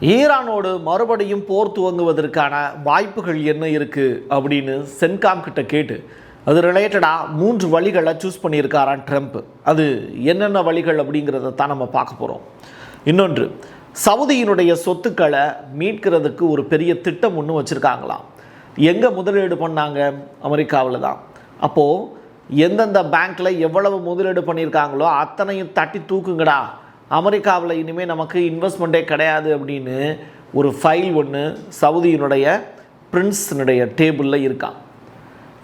ஈரானோடு மறுபடியும் போர் துவங்குவதற்கான வாய்ப்புகள் என்ன இருக்குது அப்படின்னு சென்காம் கிட்ட கேட்டு அது ரிலேட்டடாக 3 வழிகளை சூஸ் பண்ணியிருக்காரான் ட்ரம்ப். அது என்னென்ன வழிகள் அப்படிங்கிறத தான் நம்ம பார்க்க போகிறோம். இன்னொன்று, சவுதியினுடைய சொத்துக்களை மீட்கிறதுக்கு ஒரு பெரிய திட்டம் ஒன்று வச்சுருக்காங்களாம். எங்கே முதலீடு பண்ணாங்க? அமெரிக்காவில் தான். அப்போது எந்தெந்த பேங்க்கில் எவ்வளவு முதலீடு பண்ணியிருக்காங்களோ அத்தனையும் தட்டி தூக்குங்கடா, அமெரிக்காவில் இனிமேல் நமக்கு இன்வெஸ்ட்மெண்ட்டே கிடையாது அப்படின்னு ஒரு ஃபைல் ஒன்று சவுதியினுடைய பிரின்ஸினுடைய டேபிளில் இருக்கான்.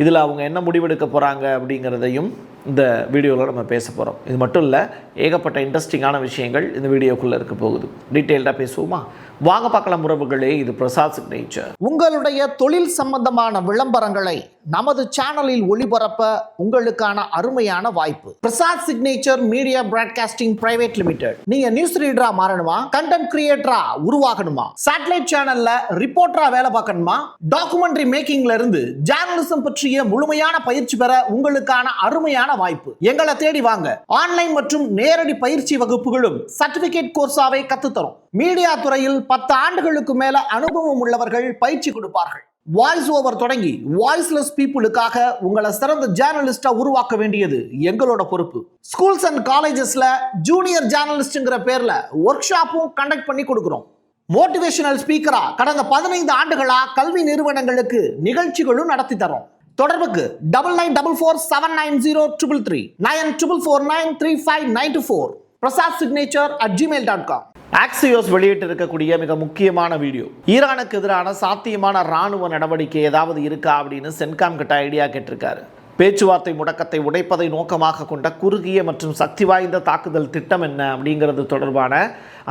இதில் அவங்க என்ன முடிவெடுக்க போகிறாங்க அப்படிங்கிறதையும் இந்த வீடியோவில் நம்ம பேச போகிறோம். இது மட்டும் இல்லை, ஏகப்பட்ட இன்ட்ரெஸ்டிங்கான விஷயங்கள் இந்த வீடியோக்குள்ளே இருக்க போகுது. டீட்டெயில்டாக பேசுவோமா? வாங்க பார்க்கலாம் உறவுகளே. இது பிரசாத் சிக்னேச்சர். உங்களுடைய தொழில் சம்பந்தமான விளம்பரங்களை நமது சேனலில் ஒளிபரப்ப உங்களுக்கான அருமையான வாய்ப்பு. Prasad signature media broadcasting private limited. நீங்க நியூஸ் ரீடரா மாறணுமா? கண்டென்ட் கிரியேட்டரா உருவாகணுமா? சேட்டலைட் சேனல்ல ரிப்போர்ட்டரா வேலை பார்க்கணுமா? டாக்குமெண்ட்ரி மேக்கிங்ல இருந்து ஜேர்னலிசம் பற்றிய முழுமையான பயிற்சி பெற உங்களுக்கான அருமையான வாய்ப்பு. எங்களை தேடி வாங்க. ஆன்லைன் மற்றும் நேரடி பயிற்சி வகுப்புகளும் சர்டிபிகேட் கோர்ஸாவை கத்துத்தரும். மீடியா துறையில் 10 ஆண்டுகளுக்கு மேல அனுபவம் உள்ளவர்கள் பயிற்சி கொடுப்பார்கள். வாய்ஸ் ஓவர் தொடங்கி வாய்ஸ்லெஸ் பீப்புளுக்காக உங்களை சிறந்த ஜேர்னலிஸ்டா உருவாக்க வேண்டியது எங்களோட பொறுப்பு. ஸ்கூல்ஸ் அண்ட் காலேஜஸ்ல ஜூனியர் ஜேர்னலிஸ்ட்ங்கிற பேர்ல ஒர்க் ஷாப்பும் கண்டக்ட் பண்ணி கொடுக்கிறோம். மோட்டிவேஷனல் ஸ்பீக்கரா கடந்த 15 ஆண்டுகளா கல்வி நிறுவனங்களுக்கு நிகழ்ச்சிகளும் நடத்தி தரோம். தொடர்புக்கு 9944790333 94493594 prasadsignature@gmail.com. ஆக்சியோஸ் வெளியிட்டு இருக்கக்கூடிய மிக முக்கியமான வீடியோ. ஈரானுக்கு எதிரான சாத்தியமான இராணுவ நடவடிக்கை ஏதாவது இருக்கா அப்படின்னு சென்காம் கிட்ட ஐடியா கேட்டிருக்காரு. பேச்சுவார்த்தை முடக்கத்தை உடைப்பதை நோக்கமாக கொண்ட குறுகிய மற்றும் சக்தி வாய்ந்த தாக்குதல் திட்டம் என்ன அப்படிங்கிறது தொடர்பான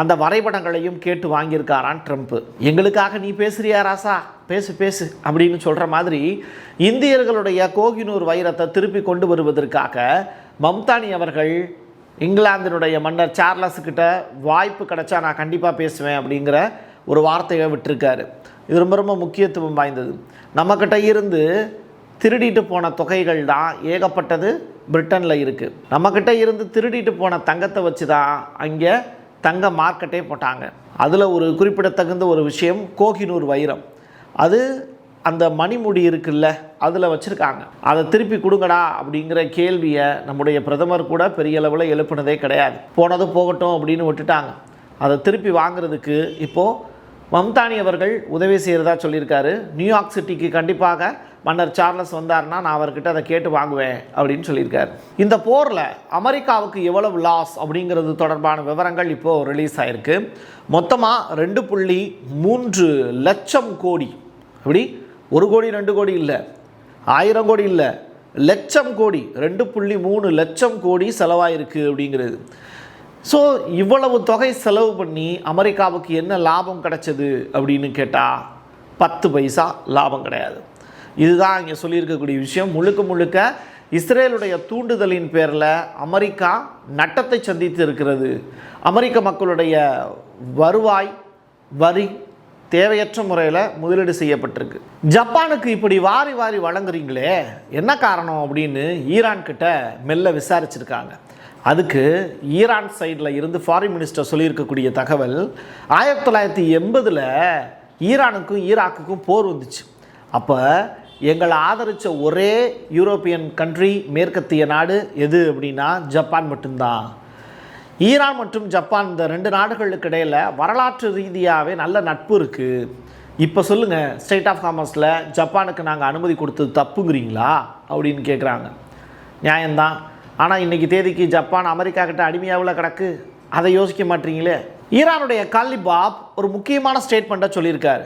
அந்த வரைபடங்களையும் கேட்டு வாங்கியிருக்காரான் ட்ரம்ப். எங்களுக்காக நீ பேசுறியா ராசா, பேசு பேசு அப்படின்னு சொல்கிற மாதிரி இந்தியர்களுடைய கோகினூர் வைரத்தை திருப்பி கொண்டு வருவதற்காக மம்தானி அவர்கள் இங்கிலாந்தினுடைய மன்னர் சார்லஸுக்கிட்ட வாய்ப்பு கிடைச்சா நான் கண்டிப்பாக பேசுவேன் அப்படிங்கிற ஒரு வார்த்தையை விட்டுருக்காரு. இது ரொம்ப ரொம்ப முக்கியத்துவம் வாய்ந்தது. நம்மக்கிட்ட இருந்து திருடிட்டு போன தொகைகள் தான் ஏகப்பட்டது பிரிட்டனில் இருக்குது. நம்மக்கிட்ட இருந்து திருடிட்டு போன தங்கத்தை வச்சு தான் அங்கே தங்க மார்க்கெட்டே போட்டாங்க. அதில் ஒரு குறிப்பிடத்தகுந்த ஒரு விஷயம் கோகினூர் வைரம். அது அந்த மணிமுடி இருக்குல்ல, அதில் வச்சுருக்காங்க. அதை திருப்பி கொடுங்கடா அப்படிங்கிற கேள்வியை நம்முடைய பிரதமர் கூட பெரிய அளவில் எழுப்பினதே கிடையாது. போனது போகட்டும் அப்படின்னு விட்டுட்டாங்க. அதை திருப்பி வாங்குறதுக்கு இப்போது மம்தானி அவர்கள் உதவி செய்கிறதா சொல்லியிருக்காரு. நியூயார்க் சிட்டிக்கு கண்டிப்பாக மன்னர் சார்லஸ் வந்தார்னா நான் அவர்கிட்ட அதை கேட்டு வாங்குவேன் அப்படின்னு சொல்லியிருக்காரு. இந்த போரில் அமெரிக்காவுக்கு எவ்வளவு லாஸ் அப்படிங்கிறது தொடர்பான விவரங்கள் இப்போது ரிலீஸ் ஆகிருக்கு. மொத்தமாக 2.3 லட்சம் கோடி, அப்படி 1 கோடி 2 கோடி இல்லை, 1000 கோடி இல்லை, லட்சம் கோடி, 2.3 லட்சம் கோடி செலவாயிருக்கு அப்படிங்கிறது. ஸோ இவ்வளவு தொகை செலவு பண்ணி அமெரிக்காவுக்கு என்ன லாபம் கிடைச்சது அப்படின்னு கேட்டால் 10 பைசா லாபம் கிடையாது. இதுதான் இங்கே சொல்லியிருக்கக்கூடிய விஷயம். முழுக்க முழுக்க இஸ்ரேலுடைய தூண்டுதலின் பேரில் அமெரிக்கா நட்டத்தை சந்தித்து இருக்கிறது. அமெரிக்க மக்களுடைய வருவாய் வரி தேவையற்ற முறையில் முதலீடு செய்யப்பட்டிருக்கு. ஜப்பானுக்கு இப்படி வாரி வாரி வழங்குறீங்களே என்ன காரணம் அப்படின்னு ஈரான் கிட்ட மெல்ல விசாரிச்சிருக்காங்க. அதுக்கு ஈரான் சைடில் இருந்து ஃபாரின் மினிஸ்டர் சொல்லியிருக்கக்கூடிய தகவல், 1980 ஈரானுக்கும் ஈராக்குக்கும் போர் வந்துச்சு. அப்போ எங்களை ஆதரித்த ஒரே யூரோப்பியன் கண்ட்ரி, மேற்கத்திய நாடு எது அப்படின்னா ஜப்பான் மட்டும்தான். ஈரான் மற்றும் ஜப்பான் இந்த 2 நாடுகளுக்கு இடையில் வரலாற்று ரீதியாகவே நல்ல நட்பு இருக்குது. இப்போ சொல்லுங்கள், ஸ்டேட் ஆஃப் காமர்ஸில் ஜப்பானுக்கு நாங்கள் அனுமதி கொடுத்தது தப்புங்கிறீங்களா அப்படின்னு கேட்குறாங்க. நியாயம்தான். ஆனால் இன்றைக்கி தேதிக்கு ஜப்பான் அமெரிக்கா கிட்ட அடிமையாவில் கிடக்கு. அதை யோசிக்க மாட்டீங்களே. ஈரானுடைய காலிபாப் ஒரு முக்கியமான ஸ்டேட்மெண்ட்டை சொல்லியிருக்காரு.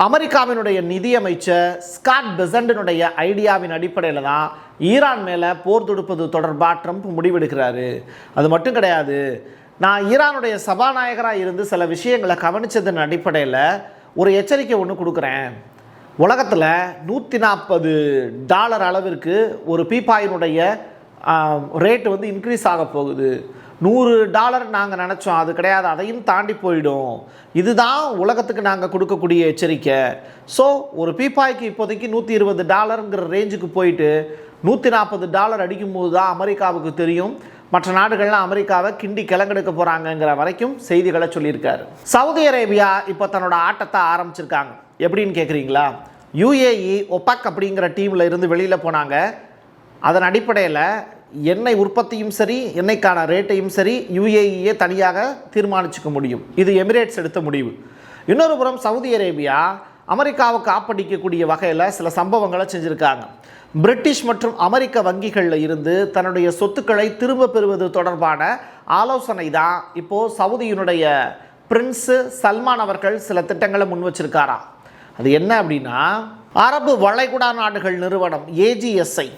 அமெரிக்காவினுடைய நிதியமைச்சர் ஸ்காட் பெசண்டினுடைய ஐடியாவின் அடிப்படையில் தான் ஈரான் மேலே போர் தொடுப்பது தொடர்பாக ட்ரம்ப் முடிவெடுக்கிறாரு. அது மட்டும் கிடையாது, நான் ஈரானுடைய சபாநாயகராக இருந்து சில விஷயங்களை கவனித்ததன் அடிப்படையில் ஒரு எச்சரிக்கை ஒன்று கொடுக்குறேன். உலகத்தில் $140 அளவிற்கு ஒரு பீப்பாயினுடைய ரேட்டு வந்து இன்க்ரீஸ் ஆக போகுது. $100 நாங்கள் நினச்சோம், அது கிடையாது, அதையும் தாண்டி போயிடும். இதுதான் உலகத்துக்கு நாங்கள் கொடுக்கக்கூடிய எச்சரிக்கை. ஸோ ஒரு பீப்பாய்க்கு இப்போதைக்கு $120ங்கிற ரேஞ்சுக்கு போயிட்டு $140 அடிக்கும்போது தான் அமெரிக்காவுக்கு தெரியும் மற்ற நாடுகள்லாம் அமெரிக்காவை கிண்டி கிளங்கெடுக்க போகிறாங்கங்கிற வரைக்கும் செய்திகளை சொல்லியிருக்காரு. சவுதி அரேபியா இப்போ தன்னோட ஆட்டத்தை ஆரம்பிச்சிருக்காங்க. எப்படின்னு கேட்குறீங்களா? UAE ஒபாக் அப்படிங்கிற டீமில் இருந்து வெளியில் போனாங்க. அதன் அடிப்படையில் எண்ணெய் உற்பத்தியும் சரி, எண்ணெய்க்கான ரேட்டையும் சரி UAE தனியாக தீர்மானிச்சுக்க முடியும். இது எமிரேட்ஸ் எடுத்த முடிவு. இன்னொரு புறம் சவுதி அரேபியா அமெரிக்காவுக்கு ஆப்படிக்கக்கூடிய வகையில் சில சம்பவங்களை செஞ்சுருக்காங்க. பிரிட்டிஷ் மற்றும் அமெரிக்க வங்கிகளில் இருந்து தன்னுடைய சொத்துக்களை திரும்ப பெறுவது தொடர்பான ஆலோசனை தான் இப்போது சவுதியினுடைய பிரின்ஸு சல்மான் அவர்கள் சில திட்டங்களை முன் வச்சிருக்காரா. அது என்ன அப்படின்னா, அரபு வளைகுடா நாடுகள் நிறுவனம் AGSI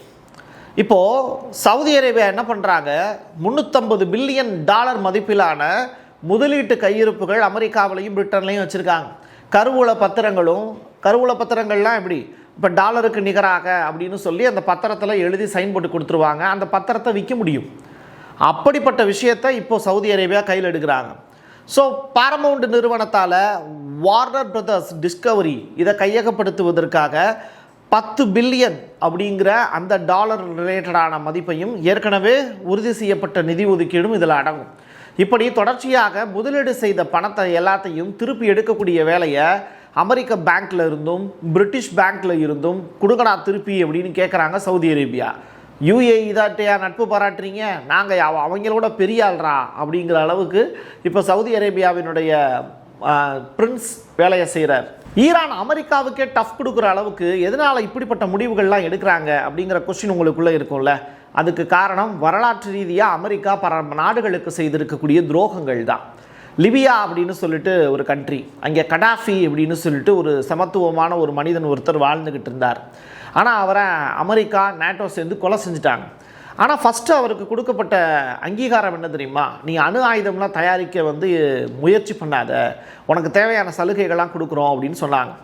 இப்போது சவுதி அரேபியா என்ன பண்ணுறாங்க, $350 பில்லியன் மதிப்பிலான முதலீட்டு கையிருப்புகள் அமெரிக்காவிலையும் பிரிட்டன்லையும் வச்சுருக்காங்க. கருவூல பத்திரங்கள்லாம் எப்படி இப்போ டாலருக்கு நிகராக அப்படின்னு சொல்லி அந்த பத்திரத்தில் எழுதி சைன் போட்டு கொடுத்துருவாங்க. அந்த பத்திரத்தை விற்க முடியும். அப்படிப்பட்ட விஷயத்தை இப்போது சவுதி அரேபியா கையில் எடுக்கிறாங்க. ஸோ பாரமவுண்ட் நிறுவனத்தால் வார்னர் பிரதர்ஸ் டிஸ்கவரி இதை கையகப்படுத்துவதற்காக 10 பில்லியன் அப்படிங்கிற அந்த டாலர் ரிலேட்டடான மதிப்பையும் ஏற்கனவே உறுதி செய்யப்பட்ட நிதி ஒதுக்கீடும் இதில் அடங்கும். இப்படி தொடர்ச்சியாக முதலீடு செய்த பணத்தை எல்லாத்தையும் திருப்பி எடுக்கக்கூடிய வேலையை அமெரிக்க பேங்க்கில் இருந்தும் பிரிட்டிஷ் பேங்க்கில் இருந்தும் கொடுங்கடா திருப்பி அப்படின்னு கேட்குறாங்க சவுதி அரேபியா. UAE தாட்டையா நட்பு பாராட்டுறீங்க, நாங்கள் அவங்களோட பெரிய ஆள்றா அப்படிங்கிற அளவுக்கு இப்போ சவுதி அரேபியாவினுடைய பிரின்ஸ் வேலையை செய்கிறார். ஈரான் அமெரிக்காவுக்கே டஃப் கொடுக்குற அளவுக்கு எதனால் இப்படிப்பட்ட முடிவுகள்லாம் எடுக்கிறாங்க அப்படிங்கிற கொஸ்டின் உங்களுக்குள்ளே இருக்கும்ல. அதுக்கு காரணம் வரலாற்று ரீதியாக அமெரிக்கா பல நாடுகளுக்கு செய்திருக்கக்கூடிய துரோகங்கள் தான். லிபியா அப்படின்னு சொல்லிட்டு ஒரு கண்ட்ரி, அங்கே கடாஃபி அப்படின்னு சொல்லிட்டு ஒரு சமத்துவமான ஒரு மனிதன் ஒருத்தர் வாழ்ந்துக்கிட்டு இருந்தார். ஆனால் அவரை அமெரிக்கா நேட்டோ சேர்ந்து கொலை செஞ்சுட்டாங்க. ஆனால் ஃபஸ்ட்டு அவருக்கு கொடுக்கப்பட்ட அங்கீகாரம் என்ன தெரியுமா, நீ அணு ஆயுதம்லாம் தயாரிக்க முயற்சி பண்ணாத, உனக்கு தேவையான சலுகைகள்லாம் கொடுக்குறோம் அப்படின்னு சொன்னாங்க.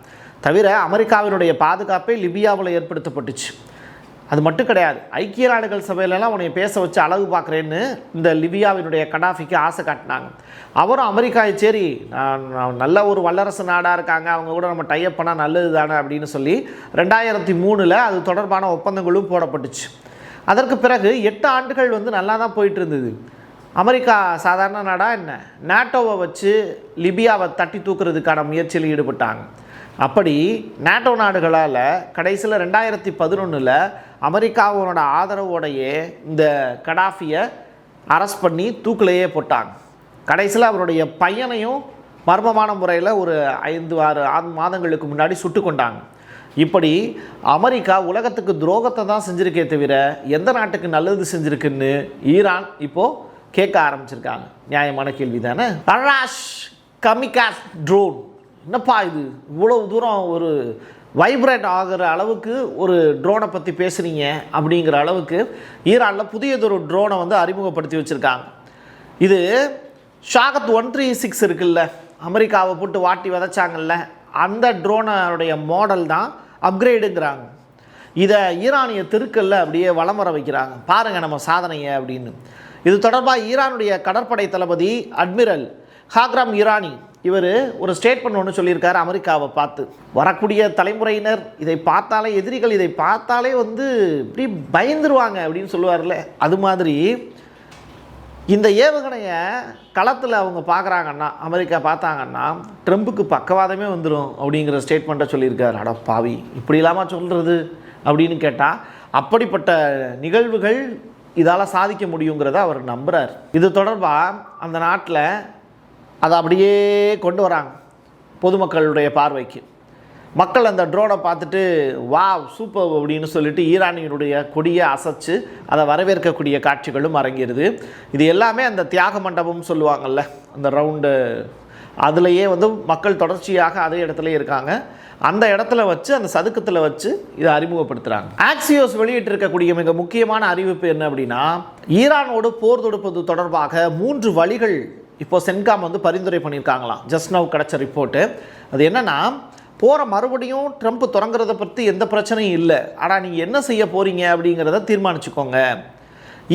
தவிர அமெரிக்காவினுடைய பாதுகாப்பே லிபியாவில் ஏற்படுத்தப்பட்டுச்சு. அது மட்டும் கிடையாது, ஐக்கிய நாடுகள் சபையிலலாம் உன்னை பேச வச்சு அழகு பார்க்குறேன்னு இந்த லிபியாவினுடைய கடாஃபிக்கு ஆசை காட்டினாங்க. அவரும் அமெரிக்காவை சரி நல்ல ஒரு வல்லரசு நாடாக இருக்காங்க, அவங்க கூட நம்ம டைப் பண்ணால் நல்லது தானே அப்படின்னு சொல்லி 2003 அது தொடர்பான ஒப்பந்தங்களும் போடப்பட்டுச்சு. அதற்கு பிறகு 8 ஆண்டுகள் நல்லா தான் போயிட்டு இருந்தது. அமெரிக்கா சாதாரண நாடாக என்ன, நேட்டோவை வச்சு லிபியாவை தட்டி தூக்குறதுக்கான முயற்சியில் ஈடுபட்டாங்க. அப்படி நேட்டோ நாடுகளால் கடைசியில் 2011 அமெரிக்காவோட ஆதரவோடையே இந்த கடாஃபியை அரெஸ்ட் பண்ணி தூக்கிலேயே போட்டாங்க. கடைசியில் அவருடைய பையனையும் மர்மமான முறையில் ஒரு 5-6 மாதங்களுக்கு முன்னாடி சுட்டு கொண்டாங்க. இப்படி அமெரிக்கா உலகத்துக்கு துரோகத்தை தான் செஞ்சுருக்கே தவிர எந்த நாட்டுக்கு நல்லது செஞ்சுருக்குன்னு ஈரான் இப்போது கேட்க ஆரம்பிச்சிருக்காங்க. நியாயமான கேள்வி தானே. தராஷ் கமிகாஸ் ட்ரோன், என்னப்பா இது இவ்வளோ தூரம் ஒரு வைப்ரேட் ஆகிற அளவுக்கு ஒரு ட்ரோனை பற்றி பேசுகிறீங்க அப்படிங்கிற அளவுக்கு ஈரானில் புதியதொரு ட்ரோனை அறிமுகப்படுத்தி வச்சுருக்காங்க. இது ஷாகத் 136 இருக்குல்ல, அமெரிக்காவை போட்டு வாட்டி விதைச்சாங்கல்ல, அந்த ட்ரோனுடைய மாடல் தான் அப்கிரேடுங்கிறாங்க. இதை ஈரானிய தெருக்கல்ல அப்படியே வலம் வர வைக்கிறாங்க. பாருங்கள் நம்ம சாதனையை அப்படின்னு. இது தொடர்பாக ஈரானுடைய கடற்படை தளபதி அட்மிரல் ஹாக்ராம் ஈரானி இவர் ஒரு ஸ்டேட்மெண்ட் ஒன்று சொல்லியிருக்காரு அமெரிக்காவை பார்த்து. வரக்கூடிய தலைமுறையினர் இதை பார்த்தாலே, எதிரிகள் இதை பார்த்தாலே இப்படி பயந்துருவாங்க அப்படின்னு சொல்லுவார்ல, அது மாதிரி இந்த ஏவுகணையை களத்தில் அவங்க பார்க்குறாங்கன்னா, அமெரிக்கா பார்த்தாங்கன்னா ட்ரம்புக்கு பக்கவாதமே வந்துடும் அப்படிங்கிற ஸ்டேட்மெண்ட்டை சொல்லியிருக்காரு. அட பாவி, இப்படி இல்லாமல் சொல்கிறது அப்படின்னு கேட்டால் அப்படிப்பட்ட நிகழ்வுகள் இதால் சாதிக்க முடியுங்கிறத அவர் நம்புகிறார். இது தொடர்பாக அந்த நாட்டில் அதை அப்படியே கொண்டு வராங்க பொதுமக்களுடைய பார்வைக்கு. மக்கள் அந்த ட்ரோனை பார்த்துட்டு வாவ் சூப்பர் அப்படின்னு சொல்லிட்டு ஈரானியனுடைய கொடியை அசைச்சு அதை வரவேற்கக்கூடிய காட்சிகளும் அரங்கிடுது. இது எல்லாமே அந்த தியாக மண்டபம் சொல்லுவாங்கள்ல, அந்த ரவுண்டு, அதுலேயே மக்கள் தொடர்ச்சியாக அதே இடத்துல இருக்காங்க. அந்த இடத்துல வச்சு, அந்த சதுக்கத்தில் வச்சு இதை அறிமுகப்படுத்துகிறாங்க. ஆக்சியோஸ் வெளியிட்டிருக்கக்கூடிய மிக முக்கியமான அறிவிப்பு என்ன அப்படின்னா, ஈரானோடு போர் தொடுப்பது தொடர்பாக 3 வழிகள் இப்போ சென்காம் பரிந்துரை பண்ணியிருக்காங்களாம். ஜஸ்ட் நவ் கிடச்ச ரிப்போர்ட்டு. அது என்னென்னா, போகிற மறுபடியும் ட்ரம்ப் தொடங்குறத பற்றி எந்த பிரச்சனையும் இல்லை, ஆனால் நீங்கள் என்ன செய்ய போகிறீங்க அப்படிங்கிறத தீர்மானிச்சுக்கோங்க.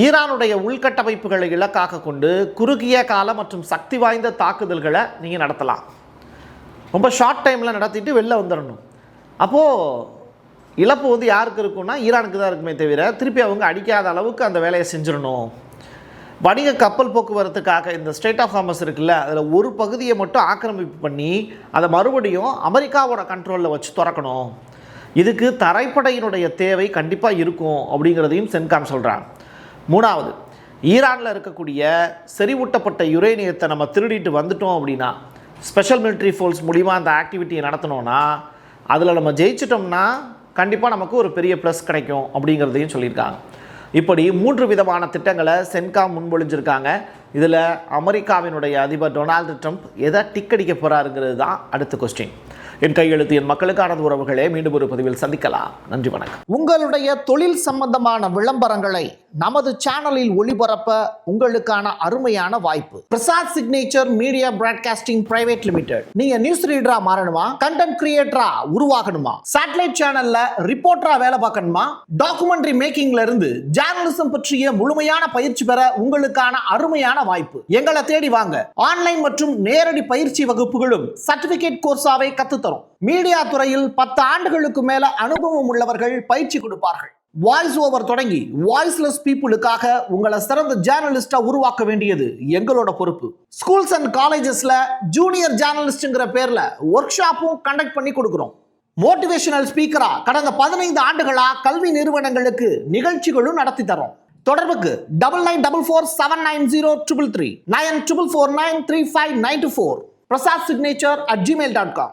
ஈரானுடைய உள்கட்டமைப்புகளை இலக்காக கொண்டு குறுகிய கால மற்றும் சக்தி வாய்ந்த தாக்குதல்களை நீங்கள் நடத்தலாம். ரொம்ப ஷார்ட் டைமில் நடத்திட்டு வெளில வந்துடணும். அப்போது இழப்பு யாருக்கு இருக்குன்னா ஈரானுக்கு தான் இருக்குமே தவிர திருப்பி அவங்க அடிக்காத அளவுக்கு அந்த வேலையை செஞ்சிடணும். வணிக கப்பல் போக்குவரத்துக்காக இந்த ஸ்ட்ரெய்ட் ஆஃப் ஹார்மஸ் இருக்குல்ல, அதில் ஒரு பகுதியை மட்டும் ஆக்கிரமிப்பு பண்ணி அதை மறுபடியும் அமெரிக்காவோட கண்ட்ரோலில் வச்சு திறக்கணும். இதுக்கு தரைப்படையினுடைய தேவை கண்டிப்பாக இருக்கும் அப்படிங்கிறதையும் சென்காம் சொல்கிறாங்க. மூணாவது, ஈரானில் இருக்கக்கூடிய செறிவூட்டப்பட்ட யுரேனியத்தை நம்ம திருடிட்டு வந்துட்டோம் அப்படின்னா, ஸ்பெஷல் மிலிட்ரி ஃபோர்ஸ் மூலிமா அந்த ஆக்டிவிட்டியை நடத்தினோன்னா அதில் நம்ம ஜெயிச்சிட்டோம்னா கண்டிப்பாக நமக்கு ஒரு பெரிய ப்ளஸ் கிடைக்கும் அப்படிங்கிறதையும் சொல்லியிருக்காங்க. இப்படி 3 விதமான திட்டங்களை சென்காம் முன்மொழிஞ்சிருக்காங்க. இதில் அமெரிக்காவினுடைய அதிபர் டொனால்டு ட்ரம்ப் எதை டிக்கடிக்க போகிறாருங்கிறது தான் அடுத்த கொஸ்டின். என் கையெழுத்து என் மக்களுக்கான உறவுகளே, மீண்டும் ஒரு பதிவில் சந்திக்கலாம். நன்றி, வணக்கம். உங்களுடைய தொழில் சம்பந்தமான விளம்பரங்களை நமது சேனலில் ஒளிபரப்ப உங்களுக்கான அருமையான வாய்ப்பு. Prasad signature media broadcasting private limited. நீங்க நியூஸ் ரீடரா மாறணுமா, கண்டென்ட் கிரியேட்டரா உருவாகணுமா, சேட்டலைட் சேனல்ல ரிப்போர்ட்டரா வேலை பார்க்கணுமா, டாக்குமெண்ட்ரி மேக்கிங்ல இருந்து ஜேர்னலிசம் பற்றிய முழுமையான பயிற்சி பெற உங்களுக்கான அருமையான வாய்ப்பு. எங்களை தேடி வாங்க. ஆன்லைன் மற்றும் நேரடி பயிற்சி வகுப்புகளும் சர்டிபிகேட் கோர்ஸாவை கத்து மீடியா துறையில் 10 ஆண்டுகளுக்கு மேல அனுபவம் உள்ளவர்கள் பயிற்சி கொடுப்பார்கள். வாய்ஸ் ஓவர் தொடங்கி வாய்ஸ்லெஸ் பீப்புளுக்காக உங்களை சிறந்த ஜேர்னலிஸ்டா உருவாக்க வேண்டியது எங்களோட பொறுப்பு. ஸ்கூல்ஸ் அண்ட் காலேஜஸ்ல ஜூனியர் ஜேர்னலிஸ்ட்ங்கிற பேர்ல ஒர்க் ஷாப்பும் கண்டக்ட் பண்ணி கொடுக்கிறோம். மோட்டிவேஷனல் ஸ்பீக்கரா கடந்த 15 ஆண்டுகளா கல்வி நிறுவனங்களுக்கு நிகழ்ச்சிகளும் நடத்தி தரோம். தொடர்புக்கு 9944790333 94493594 prasad signature@gmail.com.